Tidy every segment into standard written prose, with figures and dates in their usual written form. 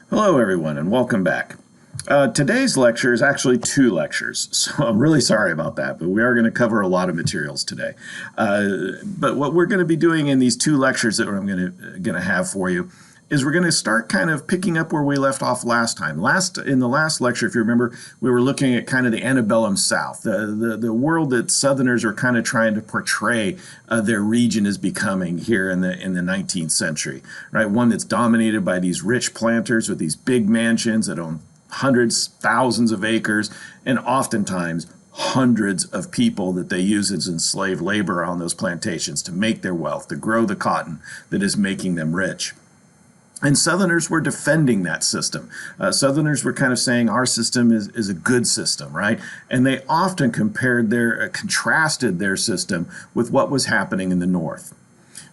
Hello, everyone, and welcome back. Today's lecture is actually two lectures, so I'm really sorry about that, but we are going to cover a lot of materials today. But what we're going to be doing in these two lectures that I'm going to have for you is we're going to start kind of picking up where we left off last time. In the last lecture, if you remember, we were looking at kind of the Antebellum South, the world that Southerners are kind of trying to portray their region as becoming here in the 19th century, right? One that's dominated by these rich planters with these big mansions that own hundreds, thousands of acres, and oftentimes hundreds of people that they use as enslaved labor on those plantations to make their wealth, to grow the cotton that is making them rich. And Southerners were defending that system. Southerners were kind of saying our system is a good system, right? And they often contrasted their system with what was happening in the North.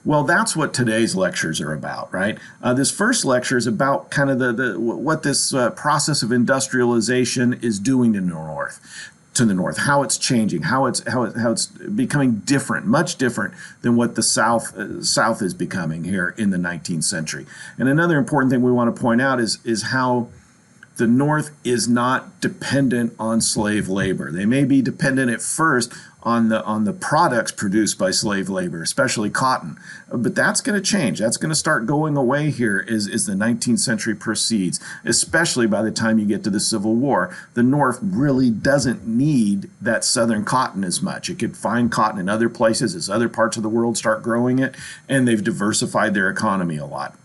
Well, that's what today's lectures are about, right? This first lecture is about kind of what this process of industrialization is doing to the North, how it's changing, how it's becoming different, much different than what the South is becoming here in the 19th century. And another important thing we want to point out is how the North is not dependent on slave labor. They may be dependent at first on the products produced by slave labor, especially cotton. But that's going to change. That's going to start going away here as the 19th century proceeds, especially by the time you get to the Civil War. The North really doesn't need that Southern cotton as much. It could find cotton in other places as other parts of the world start growing it, and they've diversified their economy a lot.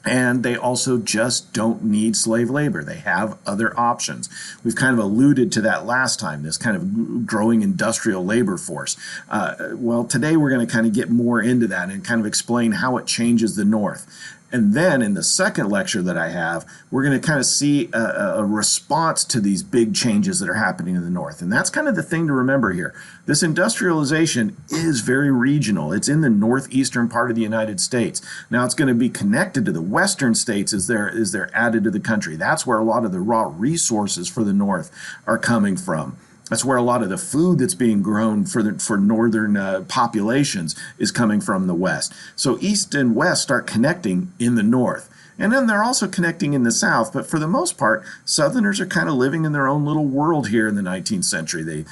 And they also just don't need slave labor. They have other options. We've kind of alluded to that last time, this kind of growing industrial labor force. Well, today we're going to kind of get more into that and kind of explain how it changes the North. And then in the second lecture that I have, we're going to kind of see a response to these big changes that are happening in the North. And that's kind of the thing to remember here. This industrialization is very regional. It's in the northeastern part of the United States. Now it's going to be connected to the western states as they're added to the country. That's where a lot of the raw resources for the North are coming from. That's where a lot of the food that's being grown for northern populations is coming from the West. So East and West start connecting in the North. And then they're also connecting in the South. But for the most part, Southerners are kind of living in their own little world here in the 19th century. They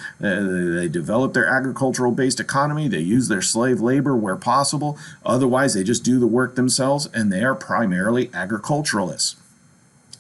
develop their agricultural-based economy. They use their slave labor where possible. Otherwise, they just do the work themselves, and they are primarily agriculturalists.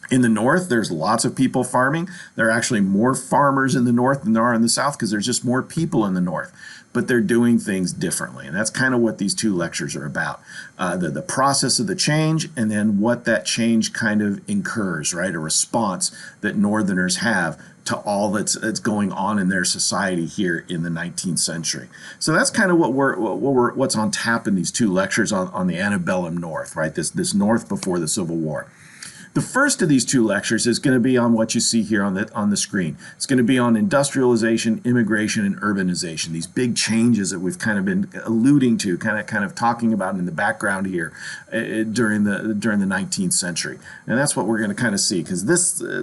In the North, there's lots of people farming. There are actually more farmers in the North than there are in the South because there's just more people in the North. But they're doing things differently. And that's kind of what these two lectures are about. The process of the change and then what that change kind of incurs, right? A response that Northerners have to all that's going on in their society here in the 19th century. So that's kind of what's on tap in these two lectures on the Antebellum North, right? This North before the Civil War. The first of these two lectures is going to be on what you see here on the screen. It's going to be on industrialization, immigration, and urbanization, these big changes that we've kind of been alluding to, kind of talking about in the background here during the 19th century. And that's what we're going to kind of see, because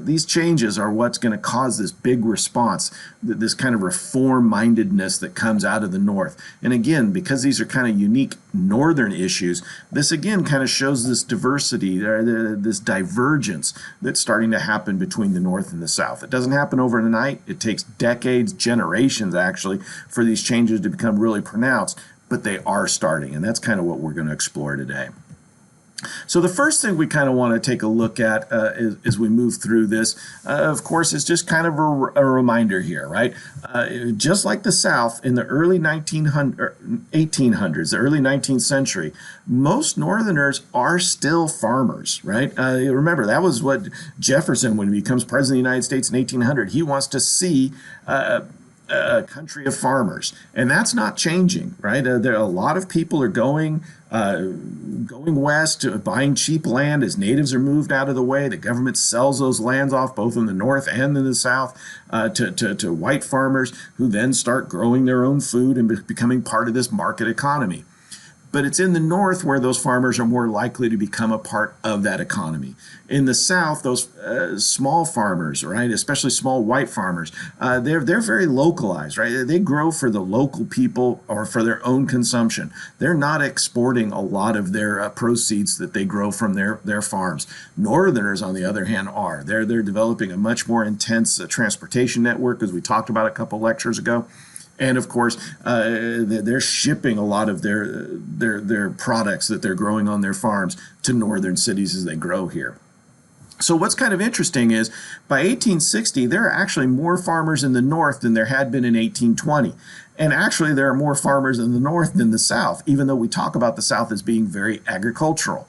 these changes are what's going to cause this big response, this kind of reform-mindedness that comes out of the North. And again, because these are kind of unique northern issues, this again kind of shows this diversity, this divergence that's starting to happen between the North and the South. It doesn't happen overnight. It takes decades, generations actually, for these changes to become really pronounced, but they are starting, and that's kind of what we're going to explore today. So the first thing we kind of want to take a look at as we move through this, of course, is just kind of a reminder here, right? Just like the South in the early 1800s, the early 19th century, most Northerners are still farmers, right? Remember, that was what Jefferson, when he becomes president of the United States in 1800, he wants to see a country of farmers, and that's not changing, right? There a lot of people are going west to buying cheap land as natives are moved out of the way. The government sells those lands off both in the North and in the South to white farmers who then start growing their own food and becoming part of this market economy. but it's in the north where those farmers are more likely to become a part of that economy. In the south, those small farmers, right, especially small white farmers, they're very localized, right? They grow for the local people or for their own consumption. They're not exporting a lot of their proceeds that they grow from their farms. Northerners, on the other hand, are. They're developing a much more intense transportation network, as we talked about a couple lectures ago. And of course, they're shipping a lot of their products that they're growing on their farms to northern cities as they grow here. So what's kind of interesting is by 1860, there are actually more farmers in the north than there had been in 1820. And actually, there are more farmers in the north than the south, even though we talk about the south as being very agricultural.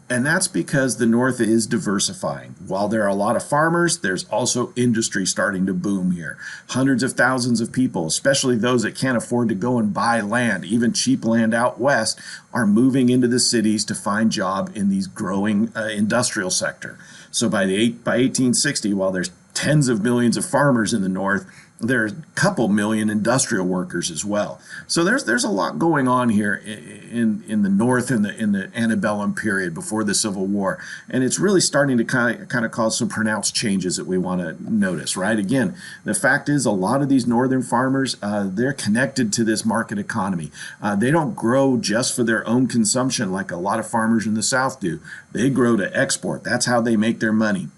And that's because the north is diversifying. While there are a lot of farmers, there's also industry starting to boom here. Hundreds of thousands of people, especially those that can't afford to go and buy land, even cheap land out west, are moving into the cities to find job in these growing industrial sector. So by 1860, while there's tens of millions of farmers in the north, there's a couple million industrial workers as well. So there's a lot going on here in the north in the antebellum period before the Civil War, and it's really starting to kind of cause some pronounced changes that we want to notice. Right? Again, the fact is a lot of these northern farmers they're connected to this market economy. They don't grow just for their own consumption like a lot of farmers in the South do. They grow to export. That's how they make their money.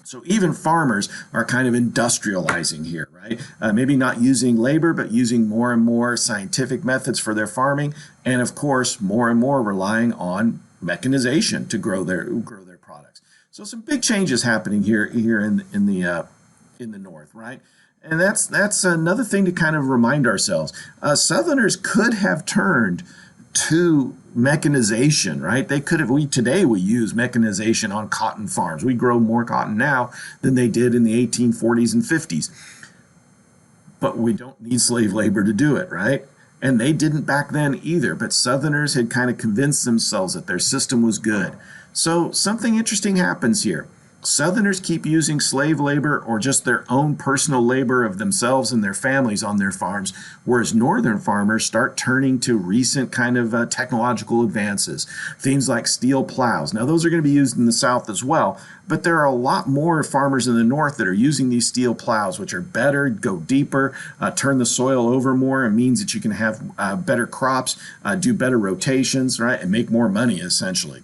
So even farmers are kind of industrializing here, right? Maybe not using labor, but using more and more scientific methods for their farming, and of course, more and more relying on mechanization to grow their products. So some big changes happening here in the north, right? And that's another thing to kind of remind ourselves. Southerners could have turned to mechanization, right? They could have, today we use mechanization on cotton farms. We grow more cotton now than they did in the 1840s and 50s. But we don't need slave labor to do it, right? And they didn't back then either, but Southerners had kind of convinced themselves that their system was good. So something interesting happens here. Southerners keep using slave labor or just their own personal labor of themselves and their families on their farms, whereas northern farmers start turning to recent kind of technological advances, things like steel plows. Now, those are going to be used in the South as well, but there are a lot more farmers in the north that are using these steel plows, which are better, go deeper, turn the soil over more. It means that you can have better crops, do better rotations, right, and make more money, essentially.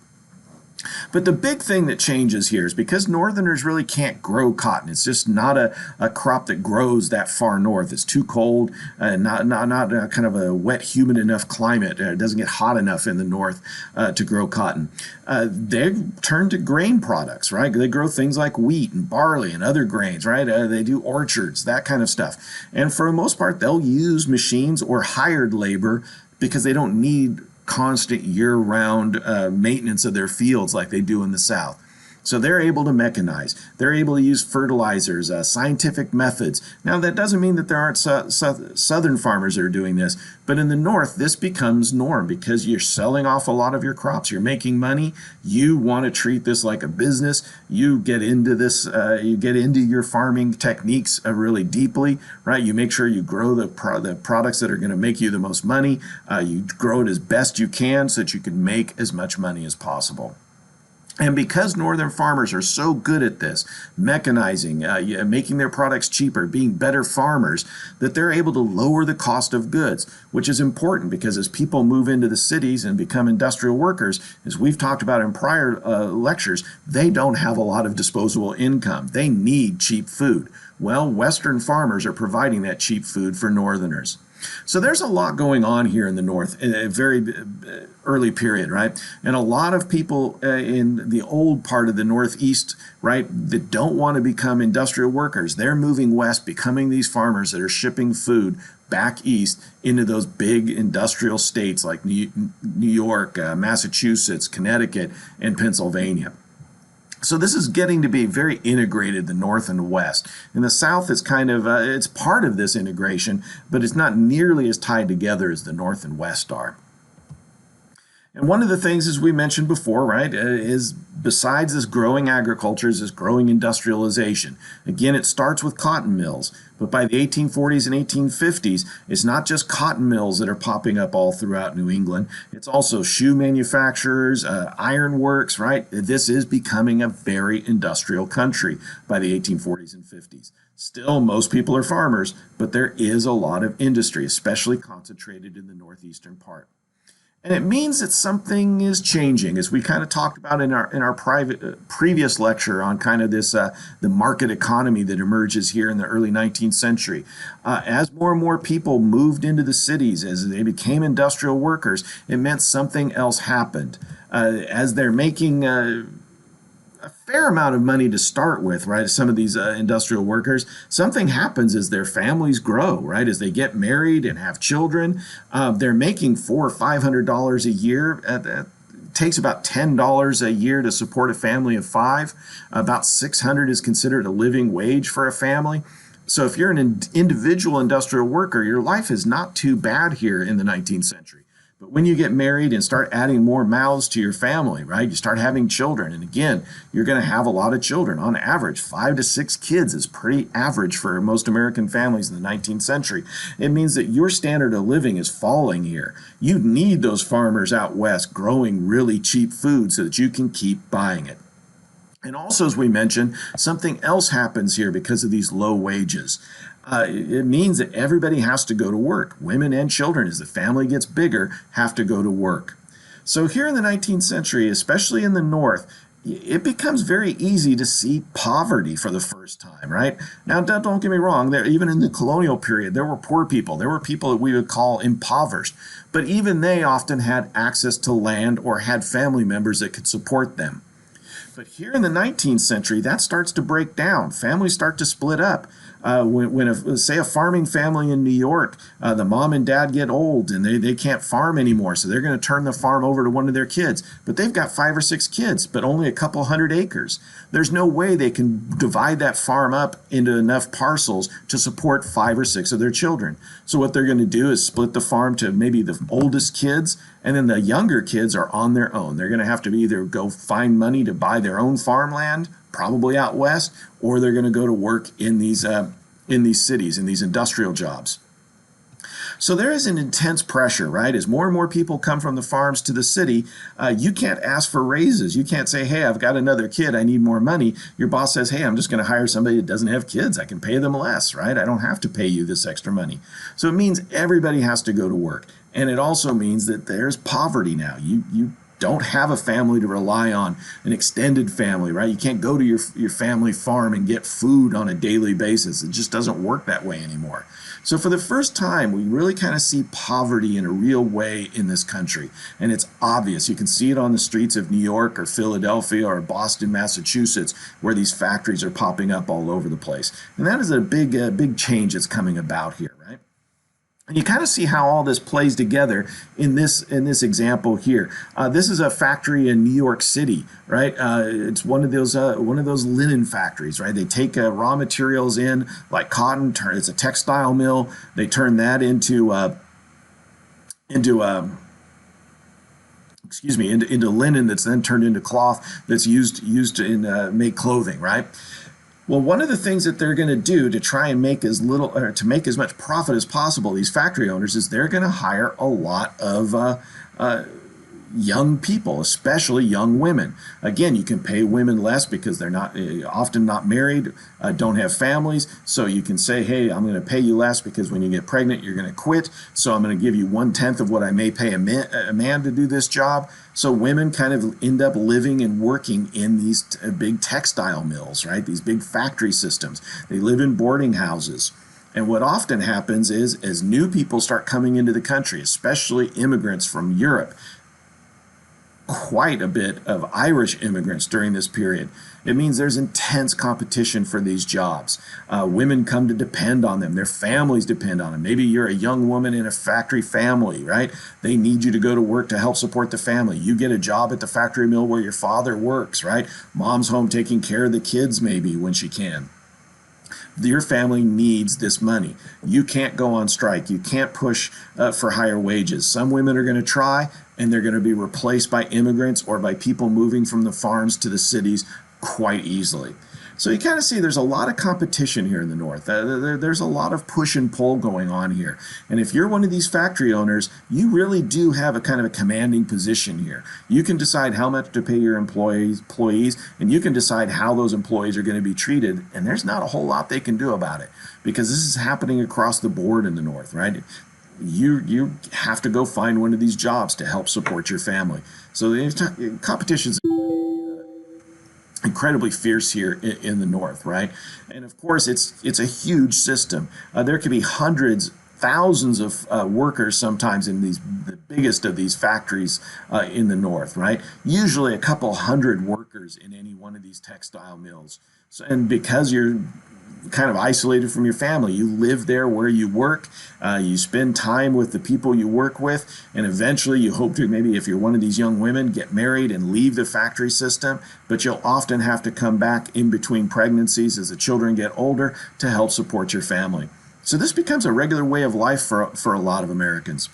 But the big thing that changes here is because northerners really can't grow cotton. It's just not a crop that grows that far north. It's too cold, not kind of a wet, humid enough climate. It doesn't get hot enough in the north to grow cotton. They turn to grain products, right? They grow things like wheat and barley and other grains, right? They do orchards, that kind of stuff. And for the most part, they'll use machines or hired labor because they don't need constant year-round maintenance of their fields like they do in the South. So they're able to mechanize. They're able to use fertilizers, scientific methods. Now, that doesn't mean that there aren't southern farmers that are doing this, but in the north, this becomes norm because you're selling off a lot of your crops. You're making money. You want to treat this like a business. You get into this, you get into your farming techniques really deeply, right? You make sure you grow the products that are going to make you the most money. You grow it as best you can so that you can make as much money as possible. And because northern farmers are so good at this, mechanizing, making their products cheaper, being better farmers, that they're able to lower the cost of goods, which is important because as people move into the cities and become industrial workers, as we've talked about in prior lectures, they don't have a lot of disposable income. They need cheap food. Well, Western farmers are providing that cheap food for northerners. So there's a lot going on here in the north in a very early period, right? And a lot of people in the old part of the northeast, right, that don't want to become industrial workers, they're moving west, becoming these farmers that are shipping food back east into those big industrial states like New York, Massachusetts, Connecticut, and Pennsylvania. So this is getting to be very integrated, the North and the West. And the South is kind of, it's part of this integration, but it's not nearly as tied together as the North and West are. And one of the things, as we mentioned before, right, is besides this growing agriculture is this growing industrialization. Again, it starts with cotton mills, but by the 1840s and 1850s, it's not just cotton mills that are popping up all throughout New England. It's also shoe manufacturers, iron works, right? This is becoming a very industrial country by the 1840s and 50s. Still, most people are farmers, but there is a lot of industry, especially concentrated in the northeastern part. And it means that something is changing, as we kind of talked about in our previous lecture on kind of this the market economy that emerges here in the early 19th century. As more and more people moved into the cities, as they became industrial workers, it meant something else happened. As they're making a fair amount of money to start with, right? Some of these industrial workers, something happens as their families grow, right? As they get married and have children, they're making $400 or $500 a year. It takes about $10 a year to support a family of five. About $600 is considered a living wage for a family. So if you're an individual industrial worker, your life is not too bad here in the 19th century. But when you get married and start adding more mouths to your family, right, you start having children. And again, you're going to have a lot of children. On average, 5 to 6 kids is pretty average for most American families in the 19th century. It means that your standard of living is falling here. You need those farmers out west growing really cheap food so that you can keep buying it. And also, as we mentioned, something else happens here because of these low wages. It means that everybody has to go to work. Women and children, as the family gets bigger, have to go to work. So here in the 19th century, especially in the North, it becomes very easy to see poverty for the first time, right? Now, don't get me wrong. Even in the colonial period, there were poor people. There were people that we would call impoverished. But even they often had access to land or had family members that could support them. But here in the 19th century, that starts to break down. Families start to split up. Say a farming family in New York, the mom and dad get old and they can't farm anymore, so they're going to turn the farm over to one of their kids. But they've got 5 or 6 kids, but only a couple hundred acres. There's no way they can divide that farm up into enough parcels to support 5 or 6 of their children. So what they're going to do is split the farm to maybe the oldest kids, and then the younger kids are on their own. They're going to have to either go find money to buy their own farmland, probably out west, or they're going to go to work in these cities, in these industrial jobs. So there is an intense pressure, right? As more and more people come from the farms to the city, you can't ask for raises. You can't say, hey, I've got another kid, I need more money. Your boss says, hey, I'm just going to hire somebody that doesn't have kids. I can pay them less, right? I don't have to pay you this extra money. So it means everybody has to go to work. And it also means that there's poverty now. You don't have a family to rely on, an extended family, right? You can't go to your family farm and get food on a daily basis. It just doesn't work that way anymore. So for the first time, we really kind of see poverty in a real way in this country. And it's obvious. You can see it on the streets of New York or Philadelphia or Boston, Massachusetts, where these factories are popping up all over the place. And that is a big change that's coming about here, right? And you kind of see how all this plays together in this example here. This is a factory in New York City, right? It's one of those linen factories, right? They take raw materials in like cotton. It's a textile mill. They turn that into linen that's then turned into cloth that's used to make clothing, right? Well, one of the things that they're going to do to try and make as much profit as possible, these factory owners, is they're going to hire a lot of young people, especially young women. Again, you can pay women less because they're often not married, don't have families. So you can say, hey, I'm going to pay you less because when you get pregnant, you're going to quit. So I'm going to give you 1/10 of what I may pay a man to do this job. So women kind of end up living and working in these big textile mills, right? These big factory systems. They live in boarding houses. And what often happens is as new people start coming into the country, especially immigrants from Europe, quite a bit of Irish immigrants during this period. It means there's intense competition for these jobs. Women come to depend on them. Their families depend on them. Maybe you're a young woman in a factory family, right? They need you to go to work to help support the family. You get a job at the factory mill where your father works, right? Mom's home taking care of the kids maybe when she can. Your family needs this money. You can't go on strike. You can't push for higher wages. Some women are going to try, and they're going to be replaced by immigrants or by people moving from the farms to the cities quite easily. So you kind of see there's a lot of competition here in the North. There's a lot of push and pull going on here. And if you're one of these factory owners, you really do have a kind of a commanding position here. You can decide how much to pay your employees, and you can decide how those employees are going to be treated. And there's not a whole lot they can do about it, because this is happening across the board in the North, right? You have to go find one of these jobs to help support your family. So the competition's incredibly fierce here in the North, right? And of course, it's a huge system. There could be hundreds, thousands of workers sometimes in the biggest of these factories in the North, right? Usually a couple hundred workers in any one of these textile mills. So, and because you're kind of isolated from your family, you live there where you work, you spend time with the people you work with, and eventually you hope to, maybe if you're one of these young women, get married and leave the factory system, but you'll often have to come back in between pregnancies as the children get older to help support your family. So this becomes a regular way of life for a lot of Americans.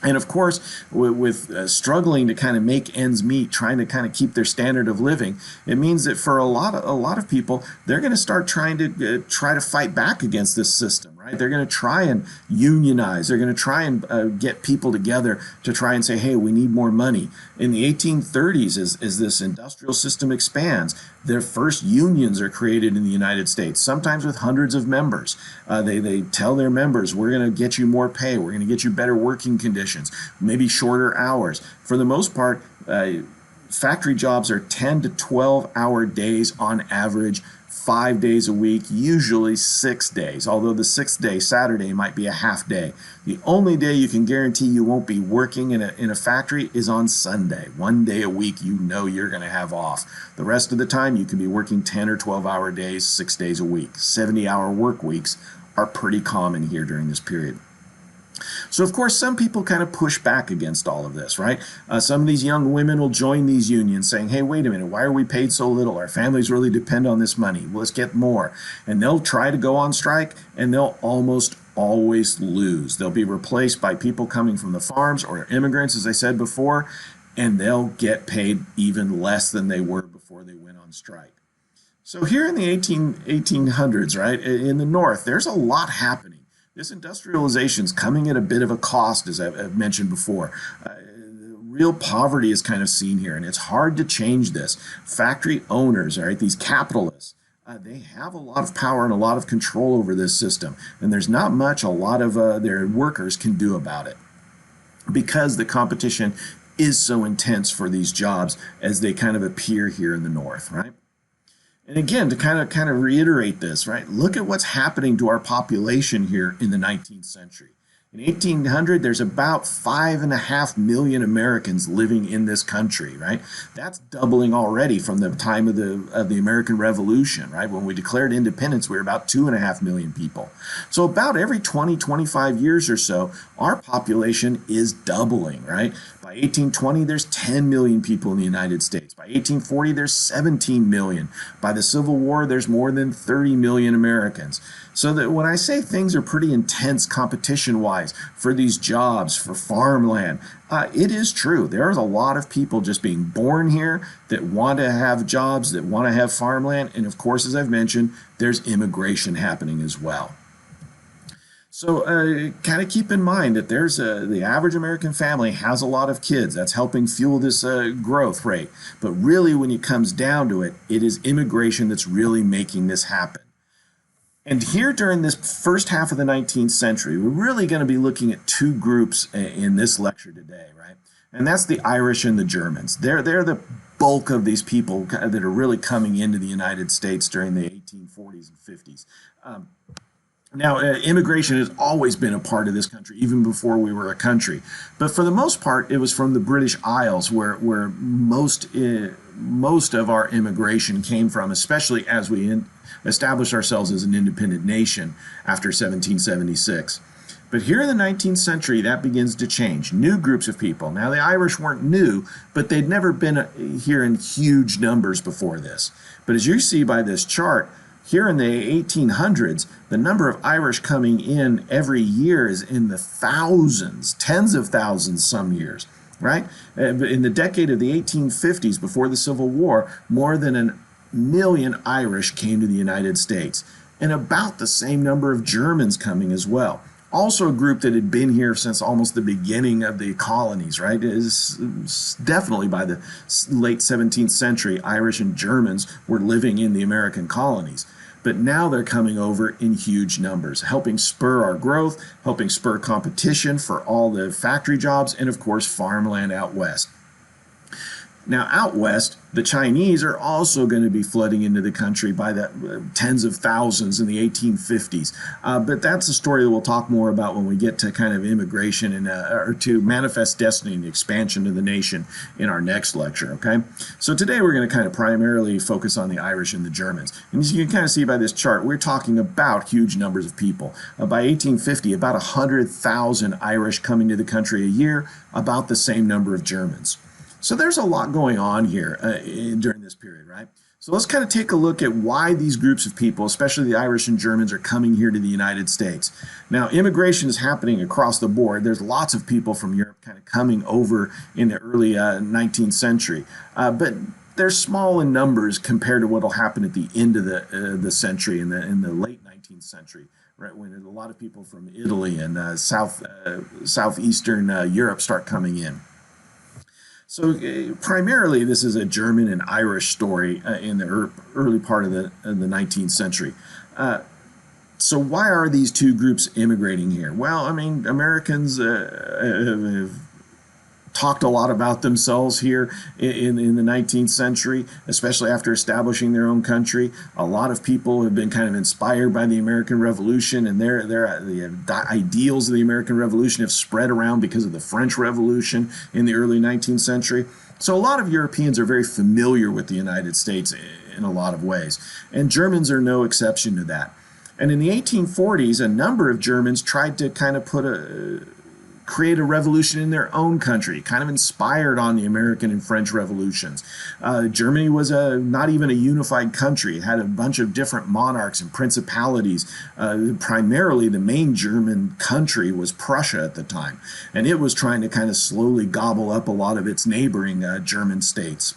And of course, with struggling to kind of make ends meet, trying to kind of keep their standard of living, it means that for a lot of people, they're going to start trying to fight back against this system, right? They're going to try and unionize. They're going to try and get people together to try and say, hey, we need more money. In the 1830s, as this industrial system expands, their first unions are created in the United States, sometimes with hundreds of members. They tell their members, we're going to get you more pay, we're going to get you better working conditions, maybe shorter hours. For the most part, factory jobs are 10 to 12-hour days on average, 5 days a week, usually 6 days, although the sixth day, Saturday, might be a half day. The only day you can guarantee you won't be working in a factory is on Sunday. 1 day a week you know you're going to have off. The rest of the time you can be working 10 or 12-hour days, 6 days a week. 70-hour work weeks are pretty common here during this period. So, of course, some people kind of push back against all of this, right? Some of these young women will join these unions saying, hey, wait a minute, why are we paid so little? Our families really depend on this money. Let's get more. And they'll try to go on strike, and they'll almost always lose. They'll be replaced by people coming from the farms or immigrants, as I said before, and they'll get paid even less than they were before they went on strike. So here in the 1800s, right, in the North, there's a lot happening. This industrialization is coming at a bit of a cost, as I've mentioned before. Real poverty is kind of seen here, and it's hard to change this. Factory owners, right, these capitalists, they have a lot of power and a lot of control over this system, and there's not much a lot of their workers can do about it, because the competition is so intense for these jobs as they kind of appear here in the North, right? And again, to kind of reiterate this, right? Look at what's happening to our population here in the 19th century. In 1800, there's about 5.5 million Americans living in this country, right? That's doubling already from the time of the American Revolution, right? When we declared independence, we were about 2.5 million people. So about every 20, 25 years or so, our population is doubling, right? By 1820, there's 10 million people in the United States. By 1840, there's 17 million. By the Civil War, there's more than 30 million Americans. So that when I say things are pretty intense competition-wise for these jobs, for farmland, it is true. There's a lot of people just being born here that want to have jobs, that want to have farmland. And of course, as I've mentioned, there's immigration happening as well. So kind of keep in mind that there's the average American family has a lot of kids. That's helping fuel this growth rate. But really, when it comes down to it, it is immigration that's really making this happen. And here during this first half of the 19th century, we're really going to be looking at two groups in this lecture today, right? And that's the Irish and the Germans. They're the bulk of these people that are really coming into the United States during the 1840s and 50s. Now, immigration has always been a part of this country, even before we were a country. But for the most part, it was from the British Isles where most of our immigration came from, especially as we established ourselves as an independent nation after 1776. But here in the 19th century, that begins to change. New groups of people. Now, the Irish weren't new, but they'd never been here in huge numbers before this. But as you see by this chart, Here in the 1800s, the number of Irish coming in every year is in the thousands, tens of thousands some years, right? In the decade of the 1850s, before the Civil War, more than a million Irish came to the United States, and about the same number of Germans coming as well. Also a group that had been here since almost the beginning of the colonies, right? Is definitely by the late 17th century, Irish and Germans were living in the American colonies. But now they're coming over in huge numbers, helping spur our growth, helping spur competition for all the factory jobs, and of course, farmland out west. Now, out west, the Chinese are also going to be flooding into the country by the tens of thousands in the 1850s. But that's a story that we'll talk more about when we get to kind of immigration and or to manifest destiny and the expansion of the nation in our next lecture, okay? So today we're going to kind of primarily focus on the Irish and the Germans. And as you can kind of see by this chart, we're talking about huge numbers of people. By 1850, about 100,000 Irish coming to the country a year, about the same number of Germans. So there's a lot going on here during this period, right? So let's kind of take a look at why these groups of people, especially the Irish and Germans, are coming here to the United States. Now, immigration is happening across the board. There's lots of people from Europe kind of coming over in the early 19th century, but they're small in numbers compared to what will happen at the end of the century in the late 19th century. Right, when a lot of people from Italy and southeastern Europe start coming in. So primarily, this is a German and Irish story in the early part of the 19th century. So why are these two groups immigrating here? Well, I mean, Americans have talked a lot about themselves here in the 19th century, especially after establishing their own country. A lot of people have been kind of inspired by the American Revolution, and the ideals of the American Revolution have spread around because of the French Revolution in the early 19th century. So a lot of Europeans are very familiar with the United States in a lot of ways, and Germans are no exception to that. And in the 1840s, a number of Germans tried to kind of create a revolution in their own country, kind of inspired on the American and French revolutions. Germany was not even a unified country. It had a bunch of different monarchs and principalities. Primarily, the main German country was Prussia at the time, and it was trying to kind of slowly gobble up a lot of its neighboring German states.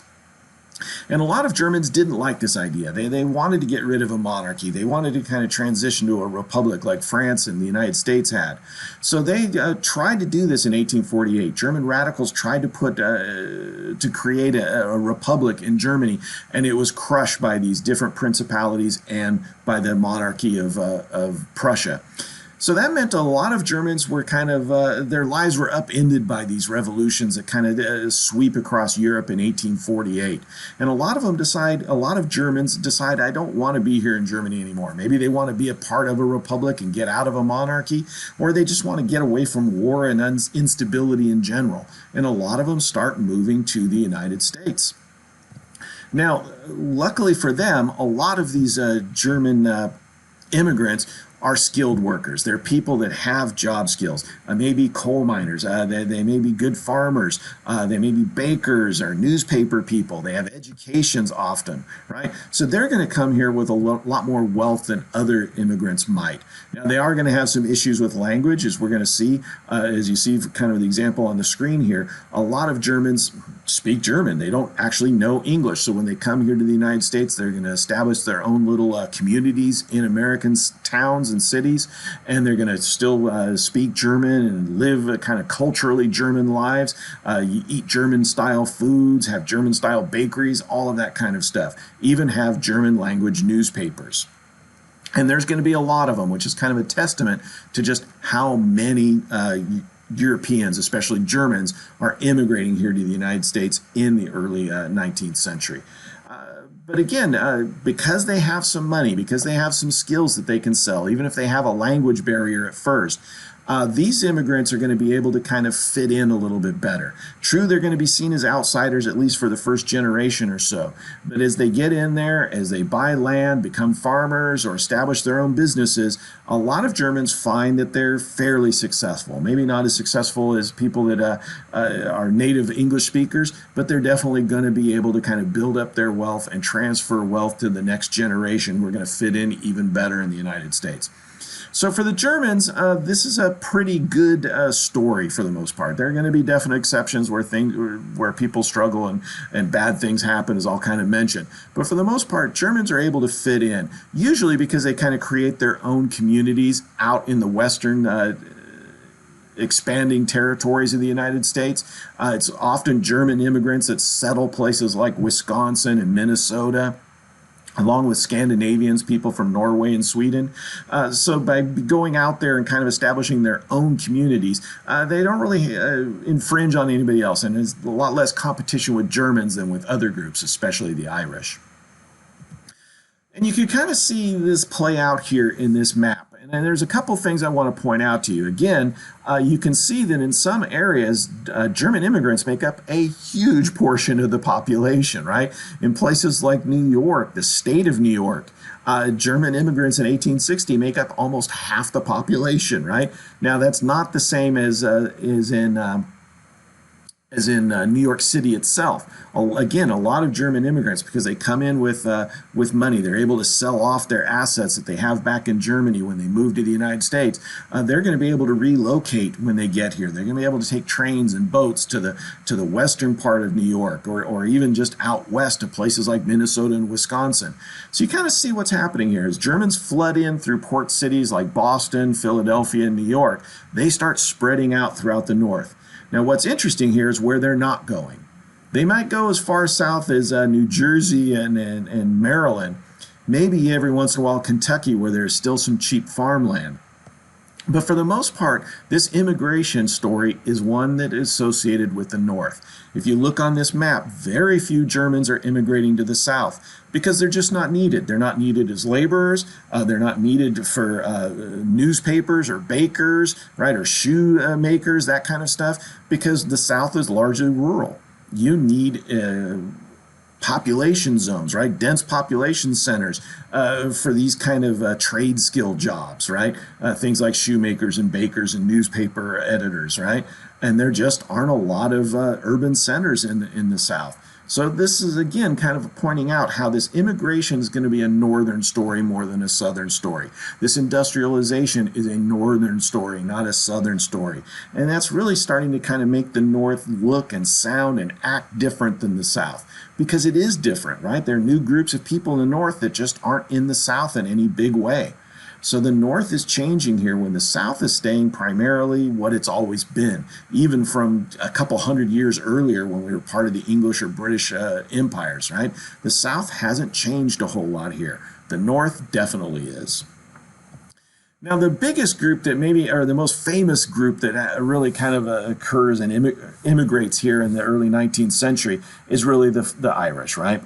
And a lot of Germans didn't like this idea. They wanted to get rid of a monarchy. They wanted to kind of transition to a republic like France and the United States had. So they tried to do this in 1848. German radicals tried to create a republic in Germany, and it was crushed by these different principalities and by the monarchy of Prussia. So that meant a lot of Germans were kind of, their lives were upended by these revolutions that kind of sweep across Europe in 1848. And a lot of Germans decide, I don't want to be here in Germany anymore. Maybe they want to be a part of a republic and get out of a monarchy, or they just want to get away from war and instability in general. And a lot of them start moving to the United States. Now, luckily for them, a lot of these German immigrants are skilled workers. They're people that have job skills. Maybe coal miners. They may be good farmers. They may be bakers or newspaper people. They have educations often, right? So they're going to come here with a lot more wealth than other immigrants might. Now, they are going to have some issues with language, as we're going to see. As you see kind of the example on the screen here, a lot of Germans speak German. They don't actually know English. So when they come here to the United States, they're going to establish their own little communities in American towns and cities, and they're going to still speak German and live kind of culturally German lives. You eat German-style foods, have German-style bakeries, all of that kind of stuff. Even have German language newspapers. And there's going to be a lot of them, which is kind of a testament to just how many Europeans, especially Germans, are immigrating here to the United States in the early 19th century. But again, because they have some money, because they have some skills that they can sell, even if they have a language barrier at first, these immigrants are going to be able to kind of fit in a little bit better. True, they're going to be seen as outsiders, at least for the first generation or so. But as they get in there, as they buy land, become farmers, or establish their own businesses, a lot of Germans find that they're fairly successful. Maybe not as successful as people that are native English speakers, but they're definitely going to be able to kind of build up their wealth and transfer wealth to the next generation. We're going to fit in even better in the United States. So for the Germans, this is a pretty good story for the most part. There are going to be definite exceptions where people struggle and bad things happen, as I'll kind of mention. But for the most part, Germans are able to fit in, usually because they kind of create their own communities out in the western expanding territories of the United States. It's often German immigrants that settle places like Wisconsin and Minnesota, along with Scandinavians, people from Norway and Sweden. So by going out there and kind of establishing their own communities, they don't really infringe on anybody else, and there's a lot less competition with Germans than with other groups, especially the Irish. And you can kind of see this play out here in this map. And there's a couple things I want to point out to you. Again, you can see that in some areas, German immigrants make up a huge portion of the population, right? In places like New York, the state of New York, German immigrants in 1860 make up almost half the population, right? Now, that's not the same as in New York City itself. Again, a lot of German immigrants, because they come in with money, they're able to sell off their assets that they have back in Germany when they move to the United States. They're going to be able to relocate when they get here. They're going to be able to take trains and boats to the western part of New York, or even just out west to places like Minnesota and Wisconsin. So you kind of see what's happening here. As Germans flood in through port cities like Boston, Philadelphia, and New York, they start spreading out throughout the north. Now, what's interesting here is where they're not going. They might go as far south as New Jersey and Maryland, maybe every once in a while Kentucky, where there's still some cheap farmland. But for the most part, this immigration story is one that is associated with the North. If you look on this map, very few Germans are immigrating to the South because they're just not needed. They're not needed as laborers. They're not needed for newspapers or bakers, right, or shoe makers, that kind of stuff, because the South is largely rural. You need population zones, right? Dense population centers for these kind of trade skill jobs, right? Things like shoemakers and bakers and newspaper editors, right? And there just aren't a lot of urban centers in the South. So this is, again, kind of pointing out how this immigration is going to be a northern story more than a southern story. This industrialization is a northern story, not a southern story. And that's really starting to kind of make the North look and sound and act different than the South, because it is different, right? There are new groups of people in the North that just aren't in the South in any big way. So the North is changing here when the South is staying primarily what it's always been, even from a couple hundred years earlier when we were part of the English or British empires, right? The South hasn't changed a whole lot here. The North definitely is. Now, the biggest group that maybe, or the most famous group that really kind of occurs and immigrates here in the early 19th century is really the Irish, right?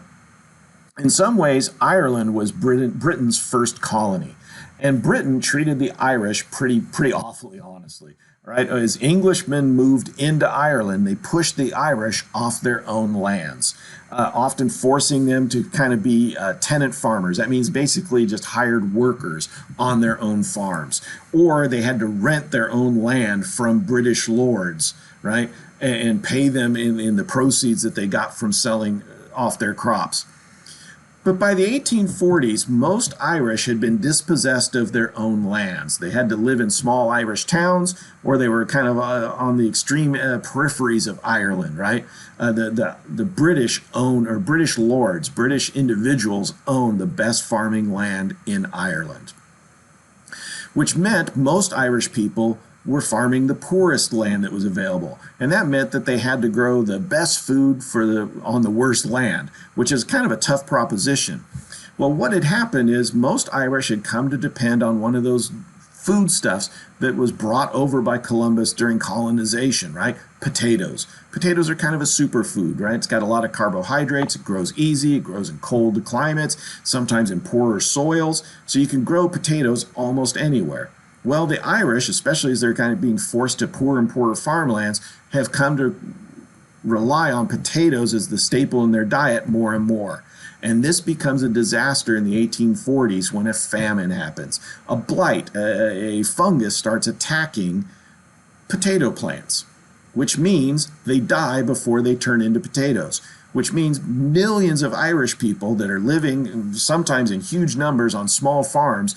In some ways, Ireland was Britain's first colony. And Britain treated the Irish pretty awfully, honestly, right? As Englishmen moved into Ireland, they pushed the Irish off their own lands, often forcing them to kind of be tenant farmers. That means basically just hired workers on their own farms. Or they had to rent their own land from British lords, right? And pay them in the proceeds that they got from selling off their crops. But by the 1840s, most Irish had been dispossessed of their own lands. They had to live in small Irish towns, or they were kind of on the extreme peripheries of Ireland, right? The British owned, or British lords, British individuals owned the best farming land in Ireland, which meant most Irish people were farming the poorest land that was available. And that meant that they had to grow the best food on the worst land, which is kind of a tough proposition. Well, what had happened is most Irish had come to depend on one of those foodstuffs that was brought over by Columbus during colonization, right? Potatoes. Potatoes are kind of a superfood, right? It's got a lot of carbohydrates. It grows easy. It grows in cold climates, sometimes in poorer soils. So you can grow potatoes almost anywhere. Well, the Irish, especially as they're kind of being forced to poorer and poorer farmlands, have come to rely on potatoes as the staple in their diet more and more. And this becomes a disaster in the 1840s when a famine happens. A blight, a fungus starts attacking potato plants, which means they die before they turn into potatoes, which means millions of Irish people that are living sometimes in huge numbers on small farms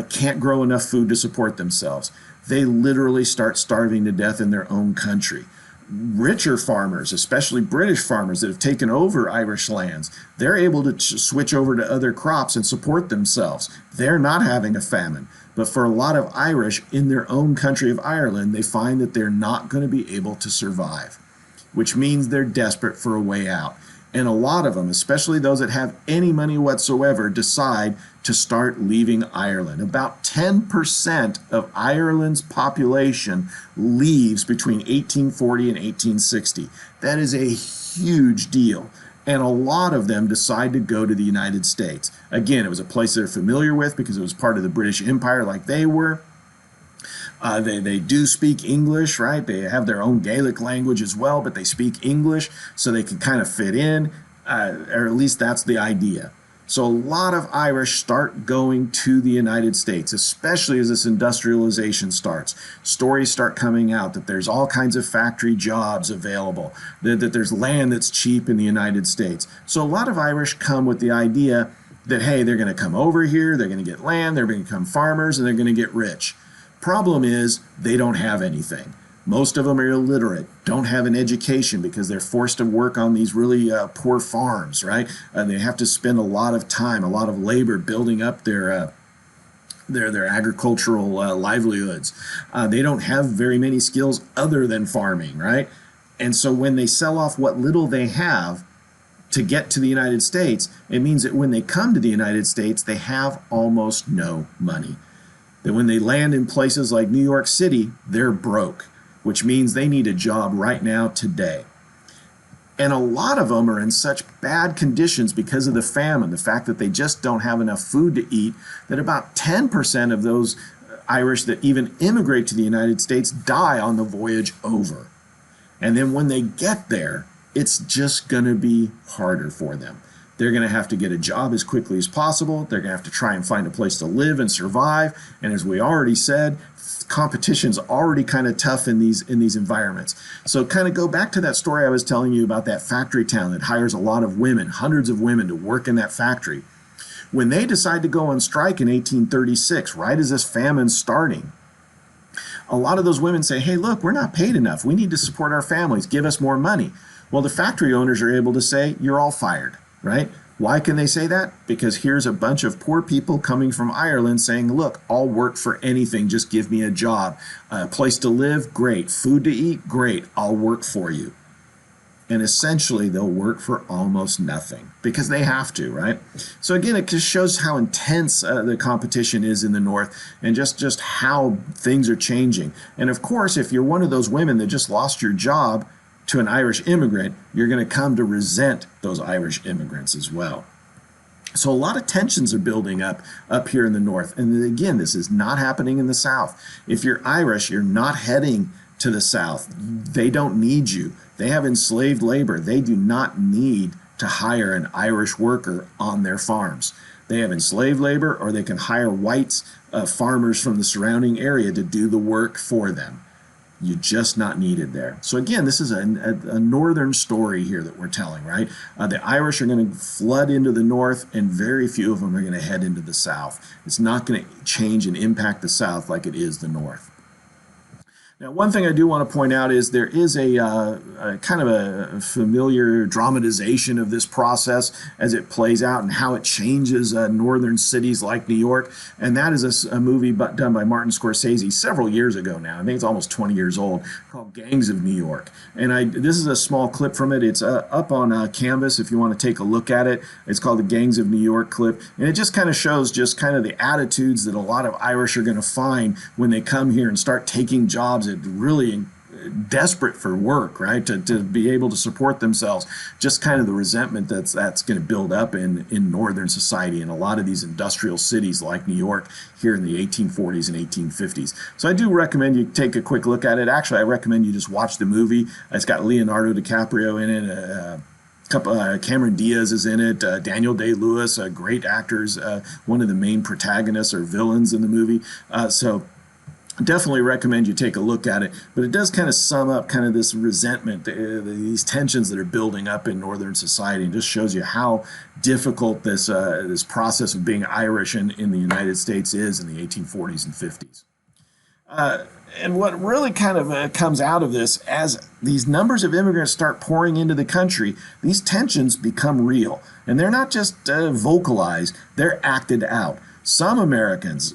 can't grow enough food to support themselves. They literally start starving to death in their own country. Richer farmers, especially British farmers that have taken over Irish lands, they're able to switch over to other crops and support themselves. They're not having a famine. But for a lot of Irish in their own country of Ireland, they find that they're not going to be able to survive, which means they're desperate for a way out. And a lot of them, especially those that have any money whatsoever, decide to start leaving Ireland. About 10% of Ireland's population leaves between 1840 and 1860. That is a huge deal. And a lot of them decide to go to the United States. Again, it was a place they're familiar with because it was part of the British Empire like they were. They do speak English, right? They have their own Gaelic language as well, but they speak English so they can kind of fit in, or at least that's the idea. So a lot of Irish start going to the United States, especially as this industrialization starts. Stories start coming out that there's all kinds of factory jobs available, that there's land that's cheap in the United States. So a lot of Irish come with the idea that, hey, they're going to come over here, they're going to get land, they're going to become farmers, and they're going to get rich. Problem is, they don't have anything. Most of them are illiterate, don't have an education because they're forced to work on these really poor farms, right? They have to spend a lot of time, a lot of labor building up their agricultural livelihoods. They don't have very many skills other than farming, right? And so when they sell off what little they have to get to the United States, it means that when they come to the United States, they have almost no money. That when they land in places like New York City, they're broke, which means they need a job right now, today. And a lot of them are in such bad conditions because of the famine, the fact that they just don't have enough food to eat, that about 10% of those Irish that even immigrate to the United States die on the voyage over. And then when they get there, it's just going to be harder for them. They're going to have to get a job as quickly as possible. They're going to have to try and find a place to live and survive. And as we already said, competition's already kind of tough in these environments. So kind of go back to that story I was telling you about that factory town that hires a lot of women, hundreds of women to work in that factory. When they decide to go on strike in 1836, right as this famine's starting, a lot of those women say, hey, look, we're not paid enough. We need to support our families. Give us more money. Well, the factory owners are able to say, you're all fired. Right? Why can they say that? Because here's a bunch of poor people coming from Ireland saying, look, I'll work for anything. Just give me a job. A place to live, great. Food to eat, great. I'll work for you. And essentially, they'll work for almost nothing because they have to, right? So again, it just shows how intense the competition is in the North and just how things are changing. And of course, if you're one of those women that just lost your job to an Irish immigrant, you're going to come to resent those Irish immigrants as well. So a lot of tensions are building up here in the North. And again, this is not happening in the South. If you're Irish, you're not heading to the South. They don't need you. They have enslaved labor. They do not need to hire an Irish worker on their farms. They have enslaved labor, or they can hire whites, farmers from the surrounding area to do the work for them. You're just not needed there. So again, this is a northern story here that we're telling, right? The Irish are going to flood into the north, and very few of them are going to head into the south. It's not going to change and impact the south like it is the north. Now, one thing I do want to point out is there is a kind of a familiar dramatization of this process as it plays out and how it changes northern cities like New York. And that is a movie done by Martin Scorsese several years ago now. I think it's almost 20 years old, called Gangs of New York. And this is a small clip from it. It's up on Canvas if you want to take a look at it. It's called the Gangs of New York clip. And it just kind of shows just kind of the attitudes that a lot of Irish are going to find when they come here and start taking jobs at really desperate for work, right? To be able to support themselves. Just kind of the resentment that's going to build up in northern society in a lot of these industrial cities like New York here in the 1840s and 1850s. So I do recommend you take a quick look at it. Actually, I recommend you just watch the movie. It's got Leonardo DiCaprio in it. Cameron Diaz is in it. Daniel Day-Lewis, great actors. One of the main protagonists or villains in the movie. So definitely recommend you take a look at it. But it does kind of sum up kind of this resentment, these tensions that are building up in northern society, and just shows you how difficult this process of being Irish in the United States is in the 1840s and 50s. And what really kind of comes out of this, as these numbers of immigrants start pouring into the country, these tensions become real. And they're not just vocalized, they're acted out. Some Americans,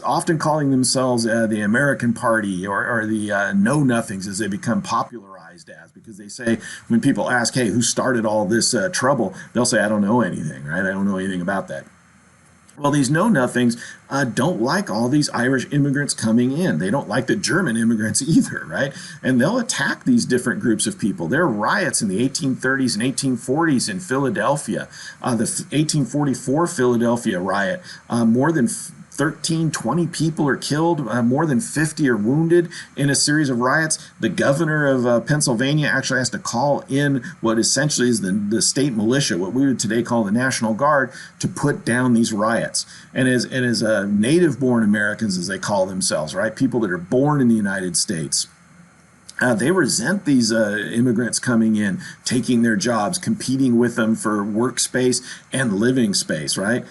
often calling themselves the American Party or the Know-Nothings, as they become popularized as, because they say, when people ask, hey, who started all this trouble, they'll say, I don't know anything, right? I don't know anything about that. Well, these know-nothings don't like all these Irish immigrants coming in. They don't like the German immigrants either, right? And they'll attack these different groups of people. There are riots in the 1830s and 1840s in Philadelphia. The 1844 Philadelphia riot, more than 20 people are killed, more than 50 are wounded in a series of riots. The governor of Pennsylvania actually has to call in what essentially is the state militia, what we would today call the National Guard, to put down these riots. And as native-born Americans, as they call themselves, right, people that are born in the United States, they resent these immigrants coming in, taking their jobs, competing with them for workspace and living space, right?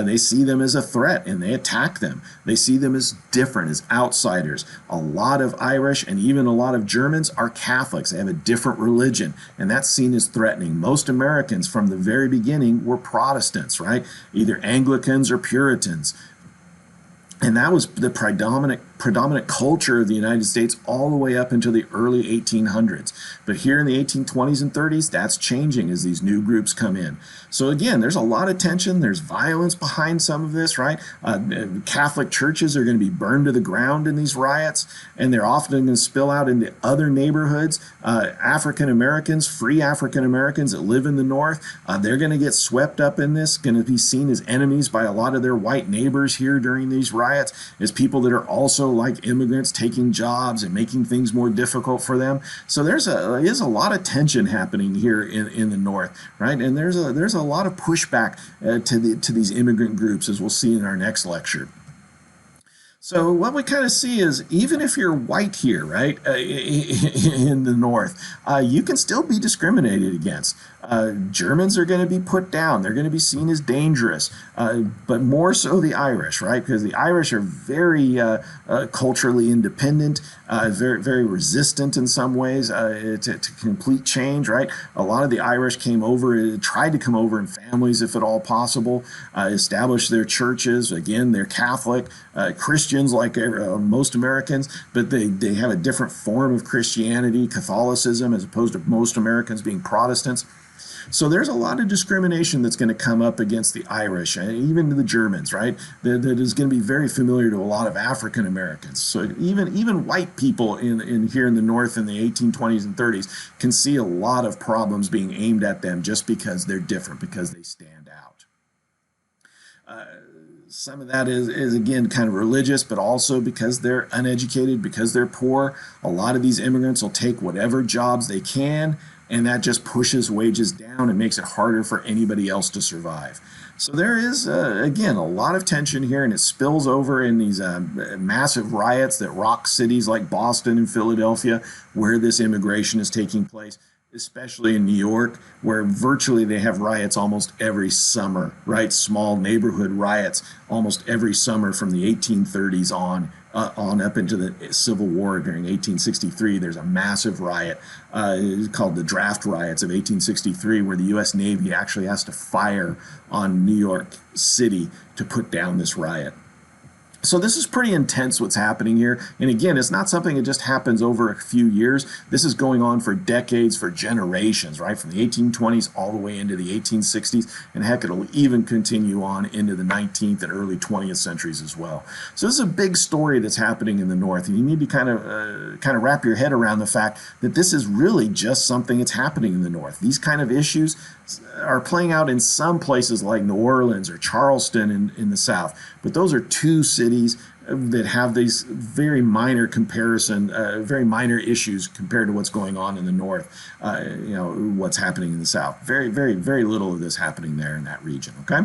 They see them as a threat and they attack them. They see them as different, as outsiders. A lot of Irish and even a lot of Germans are Catholics. They have a different religion, and that's seen as threatening. Most Americans from the very beginning were Protestants, right? Either Anglicans or Puritans. And that was the predominant culture of the United States all the way up into the early 1800s. But here in the 1820s and 30s, that's changing as these new groups come in. So again, there's a lot of tension. There's violence behind some of this, right? Catholic churches are going to be burned to the ground in these riots, and they're often going to spill out into other neighborhoods. African Americans, free African Americans that live in the North, they're going to get swept up in this, going to be seen as enemies by a lot of their white neighbors here during these riots, as people that are also like immigrants taking jobs and making things more difficult for them. So there's a lot of tension happening here in the North, right? And there's a lot of pushback to these immigrant groups, as we'll see in our next lecture. So what we kind of see is, even if you're white here, right, in the North, you can still be discriminated against. Germans are going to be put down. They're going to be seen as dangerous, but more so the Irish, right? Because the Irish are very culturally independent, very, very resistant in some ways to complete change, right? A lot of the Irish came over, tried to come over in families if at all possible, establish their churches. Again, they're Catholic, Christians like most Americans, but they have a different form of Christianity, Catholicism, as opposed to most Americans being Protestants. So there's a lot of discrimination that's going to come up against the Irish, and even the Germans, right? That is going to be very familiar to a lot of African Americans. So even white people in here in the North in the 1820s and 30s can see a lot of problems being aimed at them just because they're different, because they stand out. Some of that is again kind of religious, but also because they're uneducated, because they're poor. A lot of these immigrants will take whatever jobs they can, and that just pushes wages down and makes it harder for anybody else to survive. So there is, again, a lot of tension here, and it spills over in these massive riots that rock cities like Boston and Philadelphia, where this immigration is taking place, especially in New York, where virtually they have riots almost every summer, right? Small neighborhood riots almost every summer from the 1830s on up into the Civil War. During 1863, there's a massive riot called the Draft Riots of 1863, where the U.S. Navy actually has to fire on New York City to put down this riot. So this is pretty intense what's happening here. And again, it's not something that just happens over a few years. This is going on for decades, for generations, right? From the 1820s all the way into the 1860s. And heck, it'll even continue on into the 19th and early 20th centuries as well. So this is a big story that's happening in the North. And you need to kind of wrap your head around the fact that this is really just something that's happening in the North. These kind of issues are playing out in some places like New Orleans or Charleston in the South. But those are two cities that have these very minor very minor issues compared to what's going on in the North, what's happening in the South. Very, very, very little of this happening there in that region, okay?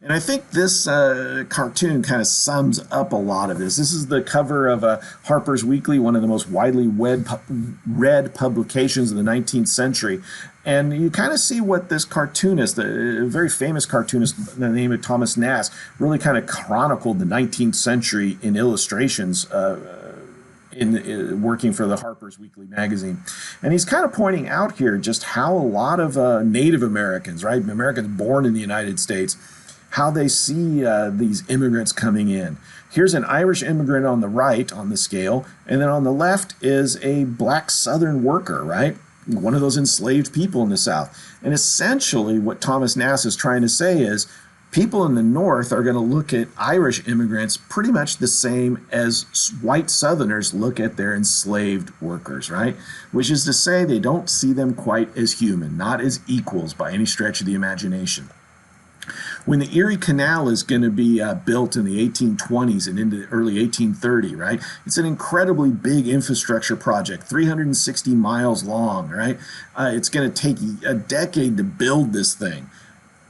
And I think this cartoon kind of sums up a lot of this. This is the cover of Harper's Weekly, one of the most widely read publications of the 19th century. And you kind of see what this cartoonist, a very famous cartoonist by the name of Thomas Nast, really kind of chronicled the 19th century in illustrations in working for the Harper's Weekly magazine. And he's kind of pointing out here just how a lot of Native Americans, right, Americans born in the United States, how they see these immigrants coming in. Here's an Irish immigrant on the right on the scale, and then on the left is a black Southern worker, right? One of those enslaved people in the South. And essentially what Thomas Nast is trying to say is people in the North are going to look at Irish immigrants pretty much the same as white Southerners look at their enslaved workers, right? Which is to say they don't see them quite as human, not as equals by any stretch of the imagination. When the Erie Canal is going to be built in the 1820s and into the early 1830, right? It's an incredibly big infrastructure project, 360 miles long, right? It's going to take a decade to build this thing.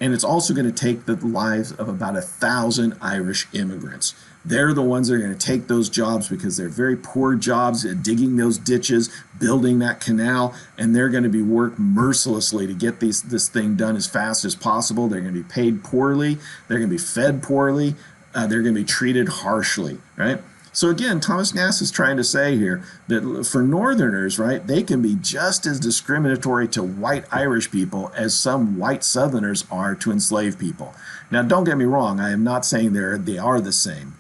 And it's also going to take the lives of about 1,000 Irish immigrants. They're the ones that are going to take those jobs because they're very poor jobs at digging those ditches, building that canal, and they're going to be worked mercilessly to get this thing done as fast as possible. They're going to be paid poorly. They're going to be fed poorly. They're going to be treated harshly, right? So again, Thomas Nast is trying to say here that for Northerners, right, they can be just as discriminatory to white Irish people as some white Southerners are to enslaved people. Now, don't get me wrong. I am not saying they are the same.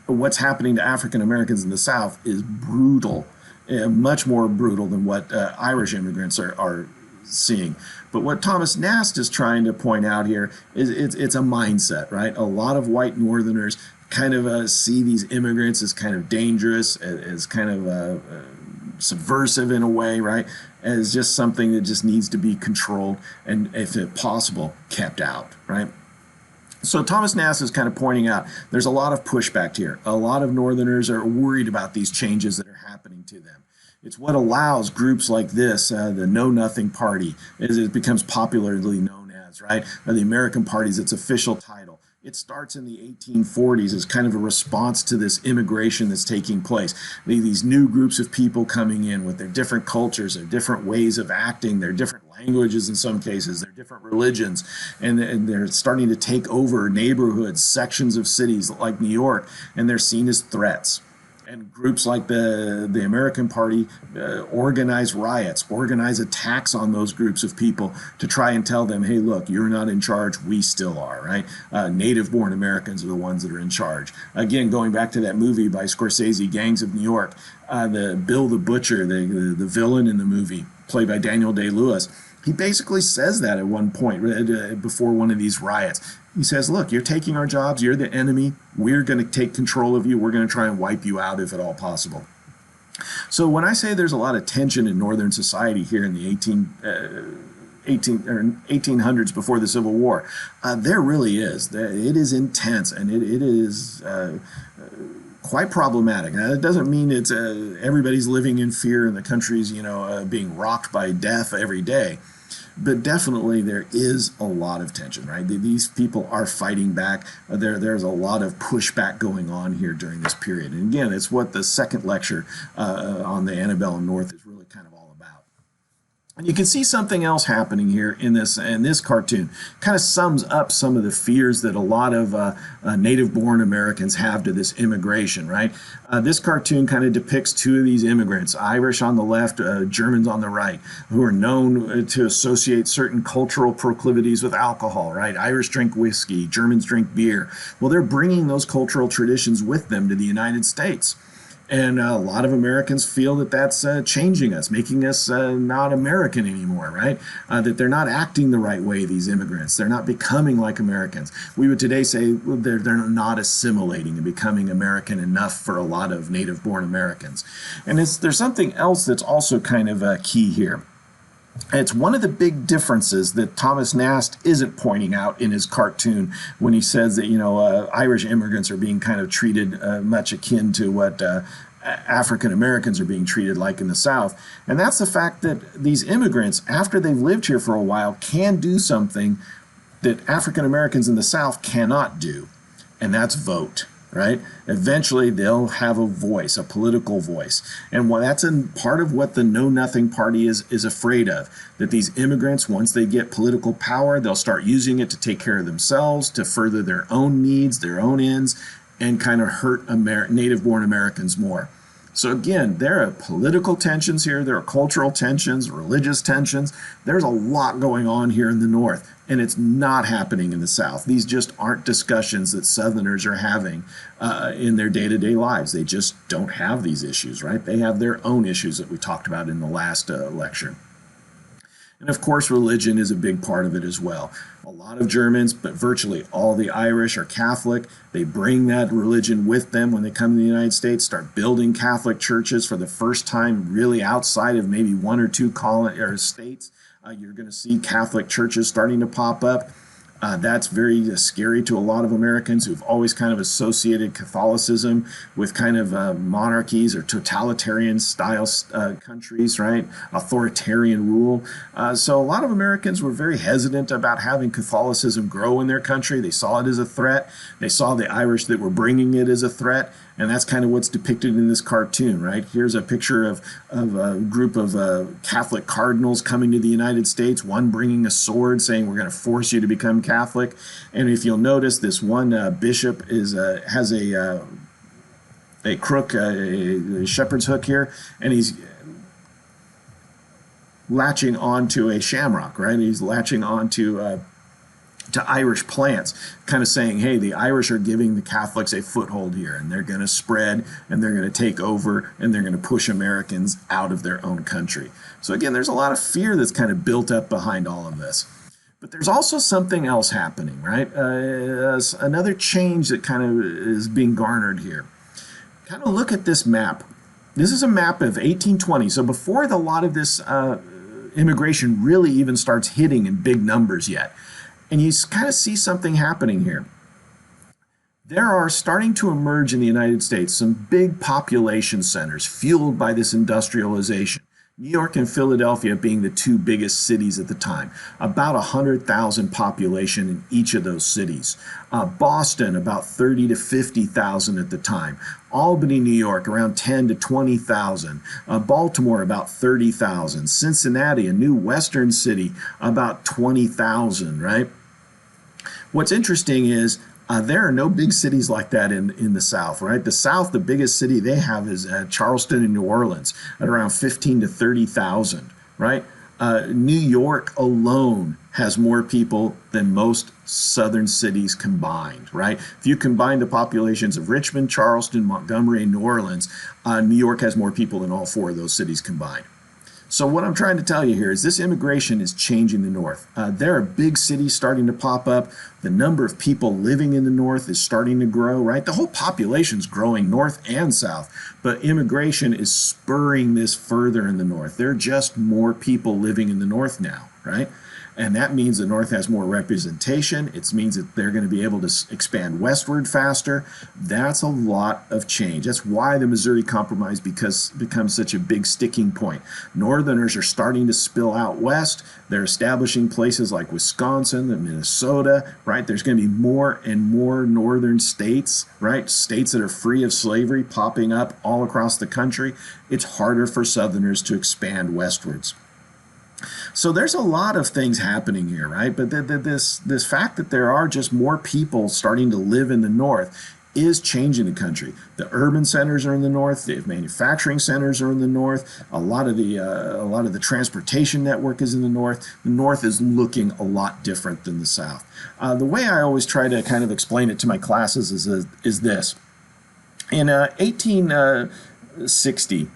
What's happening to African Americans in the South is brutal, much more brutal than what Irish immigrants are seeing. But what Thomas Nast is trying to point out here is it's a mindset, right? A lot of white Northerners kind of see these immigrants as kind of dangerous, as kind of subversive in a way, right? As just something that just needs to be controlled and, if possible, kept out, right? So Thomas Nast is kind of pointing out there's a lot of pushback here. A lot of Northerners are worried about these changes that are happening to them. It's what allows groups like this, the Know Nothing Party, as it becomes popularly known as, right? Or the American Party's its official title. It starts in the 1840s as kind of a response to this immigration that's taking place. These new groups of people coming in with their different cultures, their different ways of acting, their different languages in some cases, their different religions, and they're starting to take over neighborhoods, sections of cities like New York, and they're seen as threats. And groups like the American Party organize riots, organize attacks on those groups of people to try and tell them, hey, look, you're not in charge, we still are, right? Native-born Americans are the ones that are in charge. Again, going back to that movie by Scorsese, Gangs of New York, the Bill the Butcher, the villain in the movie, played by Daniel Day-Lewis, he basically says that at one point before one of these riots. He says, look, you're taking our jobs, you're the enemy, we're going to take control of you, we're going to try and wipe you out if at all possible. So when I say there's a lot of tension in Northern society here in the 1800s before the Civil War, there really is. It is intense, and it is quite problematic. Now, that doesn't mean it's everybody's living in fear and the country's being rocked by death every day. But definitely there is a lot of tension, right? These people are fighting back. There's a lot of pushback going on here during this period. And again, it's what the second lecture on the Antebellum North is really kind of all about. And you can see something else happening here in this cartoon. Kind of sums up some of the fears that a lot of native-born Americans have to this immigration, right? This cartoon kind of depicts two of these immigrants, Irish on the left, Germans on the right, who are known to associate certain cultural proclivities with alcohol, right? Irish drink whiskey, Germans drink beer. Well, they're bringing those cultural traditions with them to the United States. And a lot of Americans feel that that's changing us, making us not American anymore, right? That they're not acting the right way, these immigrants. They're not becoming like Americans. We would today say they're not assimilating and becoming American enough for a lot of native-born Americans. And there's something else that's also kind of key here. It's one of the big differences that Thomas Nast isn't pointing out in his cartoon when he says that, Irish immigrants are being kind of treated much akin to what African Americans are being treated like in the South. And that's the fact that these immigrants, after they've lived here for a while, can do something that African Americans in the South cannot do, and that's vote. Right? Eventually, they'll have a voice, a political voice. And that's part of what the Know Nothing Party is afraid of, that these immigrants, once they get political power, they'll start using it to take care of themselves, to further their own needs, their own ends, and kind of hurt native-born Americans more. So again, there are political tensions here, there are cultural tensions, religious tensions. There's a lot going on here in the North, and it's not happening in the South. These just aren't discussions that Southerners are having in their day-to-day lives. They just don't have these issues, right? They have their own issues that we talked about in the last lecture. And of course, religion is a big part of it as well. A lot of Germans, but virtually all the Irish are Catholic. They bring that religion with them when they come to the United States, start building Catholic churches for the first time, really outside of maybe one or two states. You're going to see Catholic churches starting to pop up. That's very scary to a lot of Americans who've always kind of associated Catholicism with kind of monarchies or totalitarian style countries, right? Authoritarian rule. So a lot of Americans were very hesitant about having Catholicism grow in their country. They saw it as a threat. They saw the Irish that were bringing it as a threat. And that's kind of what's depicted in this cartoon, right? Here's a picture of a group of Catholic cardinals coming to the United States, one bringing a sword saying, we're going to force you to become Catholic. And if you'll notice, this one bishop has a crook, a shepherd's hook here, and he's latching onto a shamrock, right? He's latching onto to Irish plants, kind of saying, hey, the Irish are giving the Catholics a foothold here, and they're going to spread, and they're going to take over, and they're going to push Americans out of their own country. So again, there's a lot of fear that's kind of built up behind all of this. But there's also something else happening, right? Another change that kind of is being garnered here. Kind of look at this map. This is a map of 1820. So before a lot of this immigration really even starts hitting in big numbers yet. And you kind of see something happening here. There are starting to emerge in the United States some big population centers fueled by this industrialization. New York and Philadelphia being the two biggest cities at the time, about 100,000 population in each of those cities. Boston, about 30 to 50,000 at the time. Albany, New York, around 10 to 20,000. Baltimore, about 30,000. Cincinnati, a new western city, about 20,000, right? What's interesting is there are no big cities like that in the South, right? The South, the biggest city they have is Charleston and New Orleans at around 15 to 30,000, right? New York alone has more people than most southern cities combined, right? If you combine the populations of Richmond, Charleston, Montgomery, and New Orleans, New York has more people than all four of those cities combined. So what I'm trying to tell you here is this immigration is changing the North. There are big cities starting to pop up. The number of people living in the North is starting to grow, right? The whole population's growing North and South, but immigration is spurring this further in the North. There are just more people living in the North now, right? And that means the North has more representation. It means that they're going to be able to expand westward faster. That's a lot of change. That's why the Missouri Compromise becomes such a big sticking point. Northerners are starting to spill out west. They're establishing places like Wisconsin and Minnesota, right? There's going to be more and more northern states, right? States that are free of slavery popping up all across the country. It's harder for Southerners to expand westwards. So there's a lot of things happening here, right? But this fact that there are just more people starting to live in the north is changing the country. The urban centers are in the north. The manufacturing centers are in the north. A lot of the transportation network is in the north. The north is looking a lot different than the south. The way I always try to kind of explain it to my classes is this: in 1860,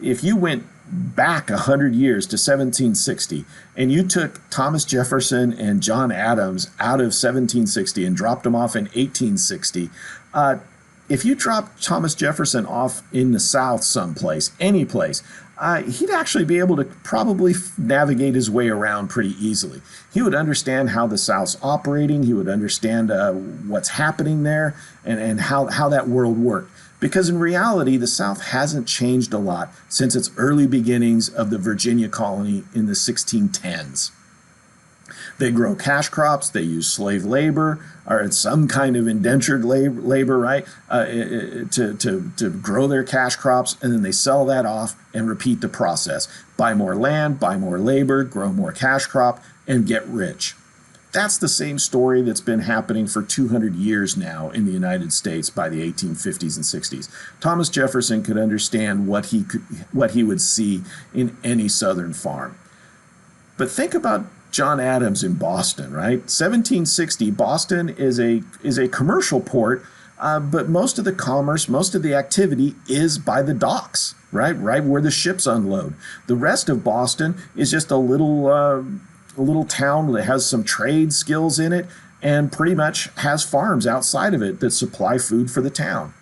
if you went back 100 years to 1760 and you took Thomas Jefferson and John Adams out of 1760 and dropped them off in 1860, if you dropped Thomas Jefferson off in the South someplace, any place, he'd actually be able to probably navigate his way around pretty easily. He would understand how the South's operating. He would understand what's happening there and how that world worked. Because in reality, the South hasn't changed a lot since its early beginnings of the Virginia colony in the 1610s. They grow cash crops, they use slave labor, or some kind of indentured labor, right, to grow their cash crops, and then they sell that off and repeat the process. Buy more land, buy more labor, grow more cash crop, and get rich. That's the same story that's been happening for 200 years now in the United States by the 1850s and 60s. Thomas Jefferson could understand what he would see in any southern farm. But think about John Adams in Boston, right? 1760, Boston is a commercial port, but most of the commerce, most of the activity is by the docks, right where the ships unload. The rest of Boston is just a little town that has some trade skills in it and pretty much has farms outside of it that supply food for the town.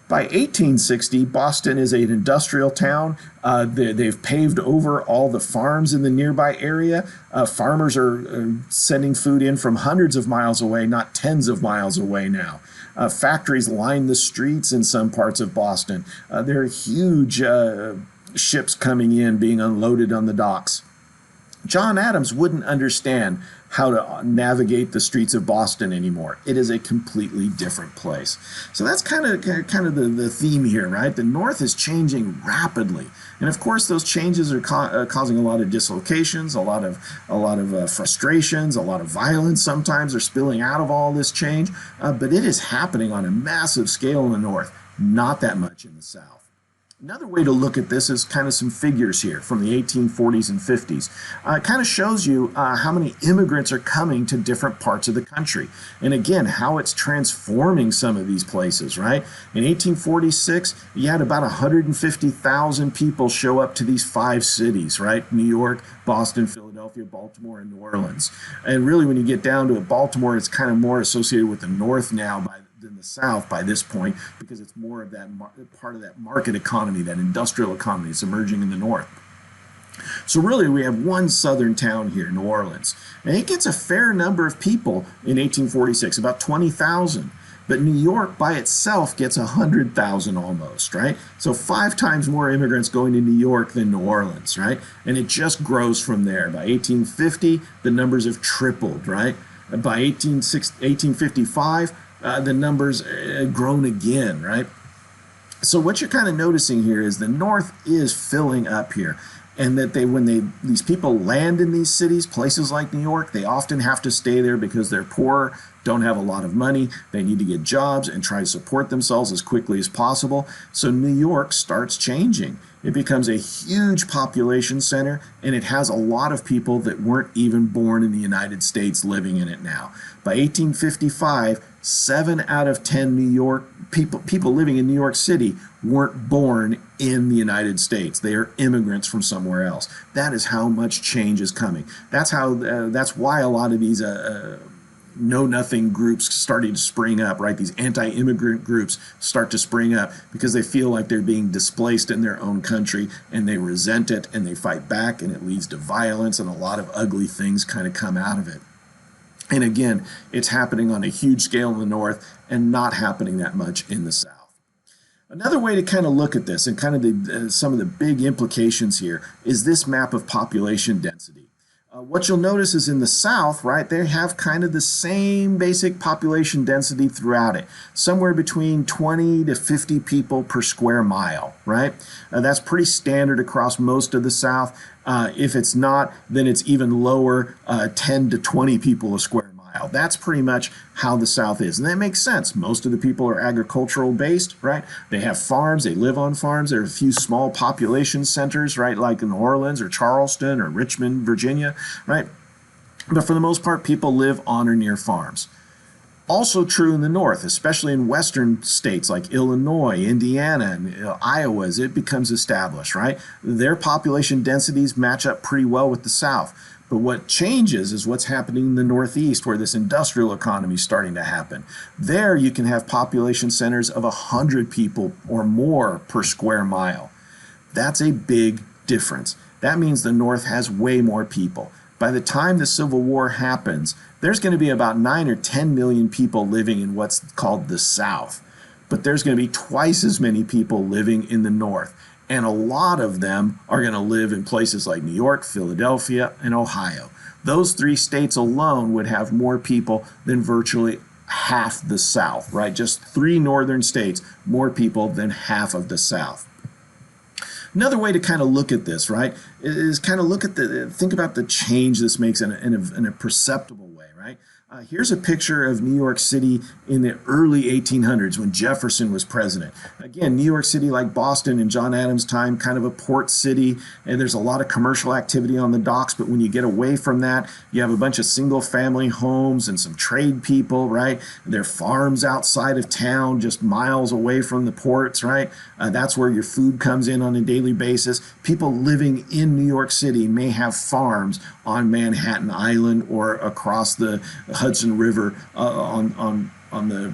By 1860, Boston is an industrial town. They've paved over all the farms in the nearby area. Farmers are sending food in from hundreds of miles away, not tens of miles away now. Factories line the streets in some parts of Boston. There are huge ships coming in, being unloaded on the docks. John Adams wouldn't understand how to navigate the streets of Boston anymore. It is a completely different place. So that's kind of the theme here, right? The North is changing rapidly, and of course, those changes are causing a lot of dislocations, a lot of frustrations, a lot of violence. Sometimes are spilling out of all this change, but it is happening on a massive scale in the North, not that much in the South. Another way to look at this is kind of some figures here from the 1840s and 50s. It kind of shows you how many immigrants are coming to different parts of the country. And again, how it's transforming some of these places, right? In 1846, you had about 150,000 people show up to these 5 cities, right? New York, Boston, Philadelphia, Baltimore, and New Orleans. And really, when you get down to it, Baltimore is kind of more associated with the North now than the South by this point, because it's more of that part of that market economy, that industrial economy is emerging in the North. So really, we have one southern town here, New Orleans, and it gets a fair number of people in 1846, about 20,000. But New York by itself gets 100,000 almost, right? So 5 times more immigrants going to New York than New Orleans, right? And it just grows from there. By 1850, the numbers have tripled, right? By 1855, the numbers have grown again, right? So what you're kind of noticing here is the North is filling up here, and that these people land in these cities, places like New York, they often have to stay there because they're poor, don't have a lot of money, they need to get jobs and try to support themselves as quickly as possible. So New York starts changing. It becomes a huge population center, and it has a lot of people that weren't even born in the United States living in it now. By 1855, 7 out of 10 New York people living in New York City weren't born in the United States. They are immigrants from somewhere else. That is how much change is coming. That's why a lot of these know-nothing groups starting to spring up, right? These anti-immigrant groups start to spring up because they feel like they're being displaced in their own country, and they resent it, and they fight back, and it leads to violence, and a lot of ugly things kind of come out of it. And again, it's happening on a huge scale in the North and not happening that much in the South. Another way to kind of look at this and kind of some of the big implications here is this map of population density. What you'll notice is in the South, right, they have kind of the same basic population density throughout it, somewhere between 20 to 50 people per square mile, right? That's pretty standard across most of the South. If it's not, then it's even lower, 10 to 20 people a square mile. That's pretty much how the South is. And that makes sense. Most of the people are agricultural based, right? They have farms, they live on farms. There are a few small population centers, right? Like in New Orleans or Charleston or Richmond, Virginia, right? But for the most part, people live on or near farms. Also true in the North, especially in western states like Illinois, Indiana, and Iowa, as it becomes established, right? Their population densities match up pretty well with the South. But what changes is what's happening in the Northeast, where this industrial economy is starting to happen. There you can have population centers of 100 people or more per square mile. That's a big difference. That means the North has way more people. By the time the Civil War happens, there's going to be about 9 or 10 million people living in what's called the South. But there's going to be twice as many people living in the North. And a lot of them are going to live in places like New York, Philadelphia, and Ohio. Those three states alone would have more people than virtually half the South, right? Just three northern states, more people than half of the South. Another way to kind of look at this, right, is kind of think about the change this makes in a perceptible way, right? Here's a picture of New York City in the early 1800s when Jefferson was president. Again, New York City, like Boston in John Adams' time, kind of a port city, and there's a lot of commercial activity on the docks, but when you get away from that, you have a bunch of single-family homes and some trade people, right? There are farms outside of town, just miles away from the ports, right? That's where your food comes in on a daily basis. People living in New York City may have farms on Manhattan Island or across the Hudson River on the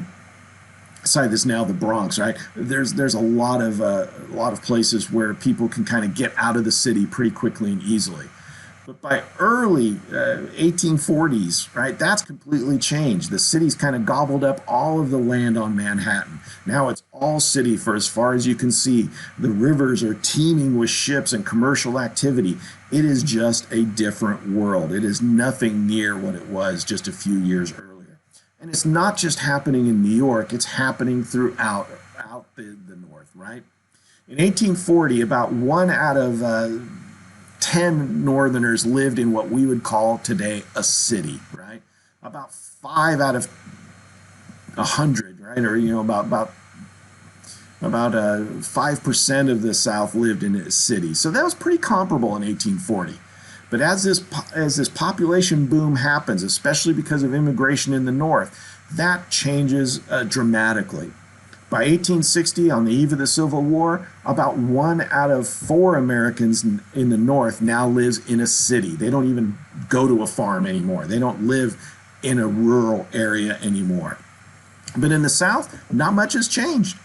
side that's now the Bronx, right? There's a lot of places where people can kind of get out of the city pretty quickly and easily. But by early 1840s, right, that's completely changed. The city's kind of gobbled up all of the land on Manhattan. Now it's all city for as far as you can see. The rivers are teeming with ships and commercial activity. It is just a different world. It is nothing near what it was just a few years earlier. And it's not just happening in New York, it's happening throughout the North, right? In 1840, about 1 out of 10 Northerners lived in what we would call today a city, right? About 5 out of 100, right? Or, about 5% of the South lived in a city. So that was pretty comparable in 1840. But as this population boom happens, especially because of immigration in the North, that changes dramatically. By 1860, on the eve of the Civil War, about 1 out of 4 Americans in the North now lives in a city. They don't even go to a farm anymore. They don't live in a rural area anymore. But in the South, not much has changed.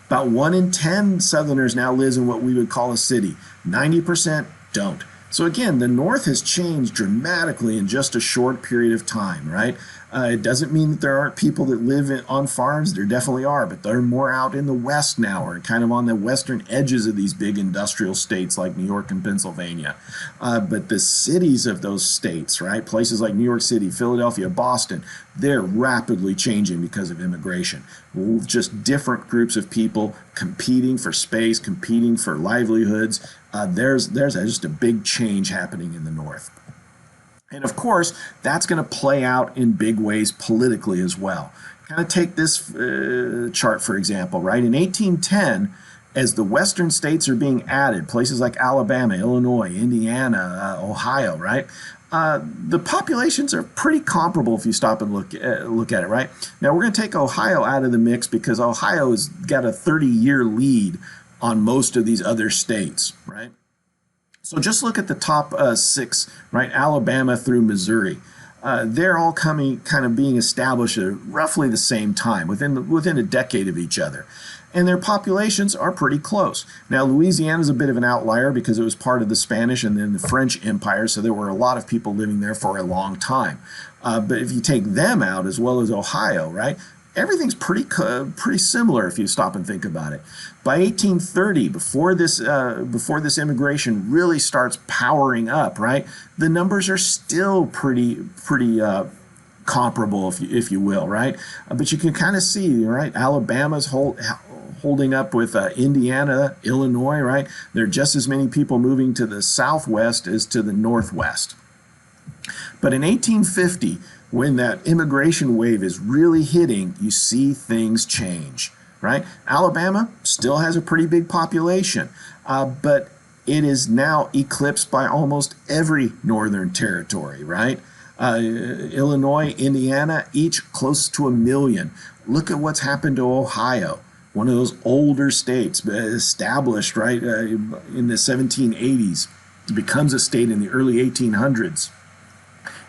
About 1 in 10 Southerners now lives in what we would call a city. 90% don't. So again, the North has changed dramatically in just a short period of time, right? It doesn't mean that there aren't people that live on farms. There definitely are, but they're more out in the West now, or kind of on the western edges of these big industrial states like New York and Pennsylvania. But the cities of those states, right, places like New York City, Philadelphia, Boston, they're rapidly changing because of immigration. Just different groups of people competing for space, competing for livelihoods. There's just a big change happening in the North. And of course, that's going to play out in big ways politically as well. Kind of take this chart, for example, right? In 1810, as the western states are being added, places like Alabama, Illinois, Indiana, Ohio, right? The populations are pretty comparable if you stop and look at it, right? Now, we're going to take Ohio out of the mix because Ohio has got a 30-year lead on most of these other states, right? So just look at the top 6, right? Alabama through Missouri. They're all kind of being established at roughly the same time, within a decade of each other. And their populations are pretty close. Now, Louisiana is a bit of an outlier because it was part of the Spanish and then the French Empire, so there were a lot of people living there for a long time. But if you take them out as well as Ohio, right? everything's pretty similar if you stop and think about it. By 1830, before this immigration really starts powering up, right? The numbers are still pretty comparable, if you will, right? But you can kind of see, right? Alabama's holding up with Indiana, Illinois, right? There are just as many people moving to the southwest as to the northwest. But in 1850, when that immigration wave is really hitting, you see things change, right? Alabama still has a pretty big population, but it is now eclipsed by almost every northern territory, right? Illinois, Indiana, each close to 1 million. Look at what's happened to Ohio, one of those older states established right in the 1780s. It becomes a state in the early 1800s.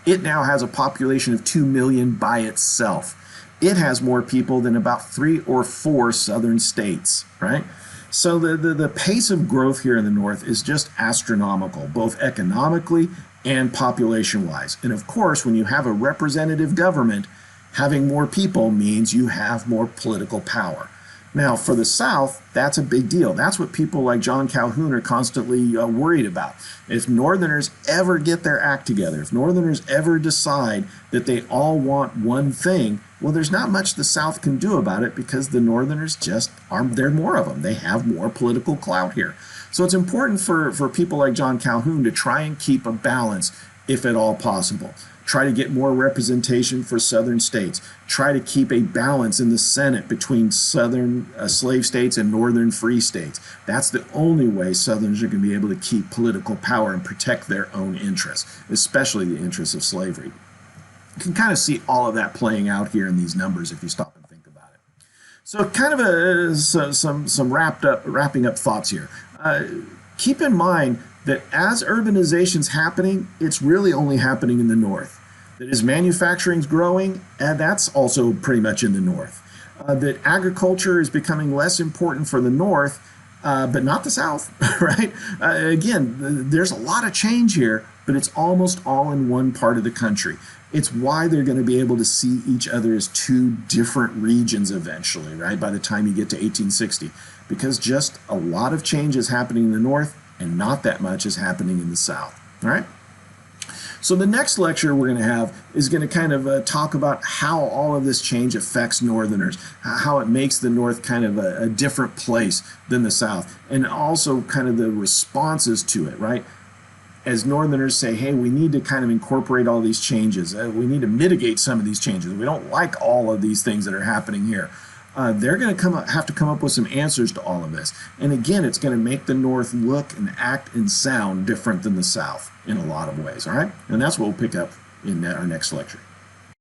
It now has a population of 2 million by itself. It has more people than about 3 or 4 southern states, right? So the pace of growth here in the north is just astronomical, both economically and population-wise. And of course, when you have a representative government, having more people means you have more political power. Now, for the South, that's a big deal. That's what people like John Calhoun are constantly worried about. If Northerners ever get their act together, if Northerners ever decide that they all want one thing, well, there's not much the South can do about it because the Northerners just are, there are more of them. They have more political clout here. So it's important for people like John Calhoun to try and keep a balance, if at all possible. Try to get more representation for southern states. Try to keep a balance in the Senate between southern slave states and northern free states. That's the only way Southerners are going to be able to keep political power and protect their own interests, especially the interests of slavery. You can kind of see all of that playing out here in these numbers if you stop and think about it. So kind of some wrapping up thoughts here. Keep in mind that as urbanization's happening, it's really only happening in the north. That as manufacturing's growing, and that's also pretty much in the north. That agriculture is becoming less important for the north, but not the south, right? Again, there's a lot of change here, but it's almost all in one part of the country. It's why they're going to be able to see each other as two different regions eventually, right? By the time you get to 1860, because just a lot of change is happening in the north and not that much is happening in the south, all right? So the next lecture we're going to have is going to kind of talk about how all of this change affects Northerners, how it makes the North kind of a different place than the South, and also kind of the responses to it, right? As Northerners say, hey, we need to kind of incorporate all these changes. We need to mitigate some of these changes. We don't like all of these things that are happening here. They're going to have to come up with some answers to all of this. And again, it's going to make the North look and act and sound different than the South in a lot of ways, all right? And that's what we'll pick up in our next lecture.